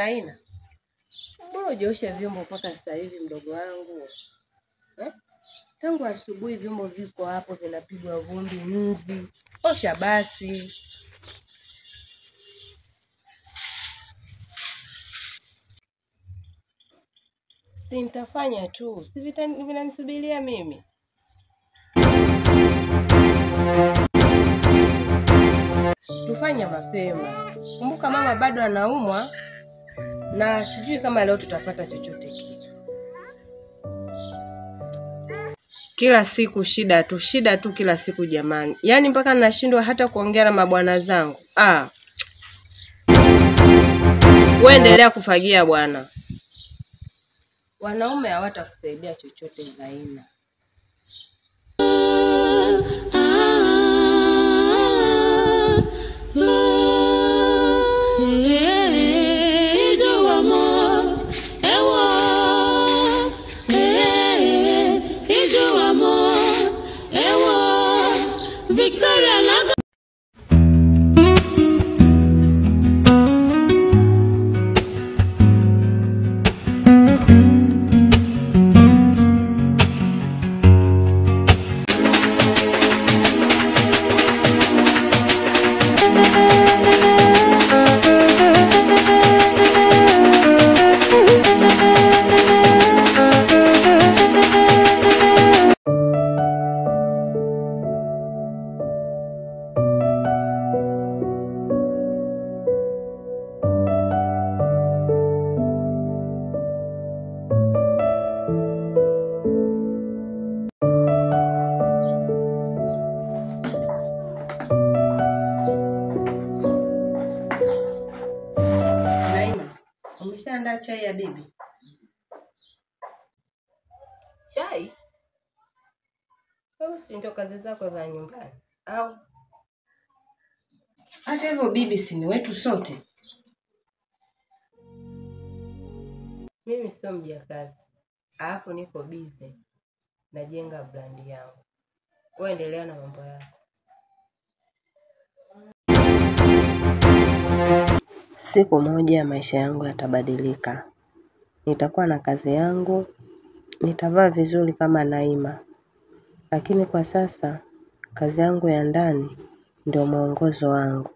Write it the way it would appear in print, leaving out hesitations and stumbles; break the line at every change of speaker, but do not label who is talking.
Naina, mbona hujaosha vyombo mpaka sasa hivi mdogo wangu? Tangu asubuhi vyombo viko hapo vinapigwa vumbi nzi. Osha basi. Si nitafanya tu. Si vinanisubiria mimi. Tufanye mapema. Kumbuka mama bado anaumwa na sijui kama leo tutapata chochote kitu. Kila siku shida tu kila siku jamani. Yaani mpaka nashindwa hata kuongea na mabwana zangu. Wewe endelea kufagia bwana. Wanaume hawatakusaidia chochote Zaina.
Victoria Lago.
Umeshaandaa chai ya bibi? Chai? Wewe si ndio kazi zako za nyumbani? Au hata hivyo bibi si ni wetu sote? Mimi sio mjakazi. Alafu niko busy najenga brand yangu. Wewe endelea na mambo yako. Siku moja maisha yangu yatabadilika. Nitakuwa na kazi yangu, nitavaa vizuri kama Naima. Lakini kwa sasa kazi yangu ya ndani ndio mwongozo wangu.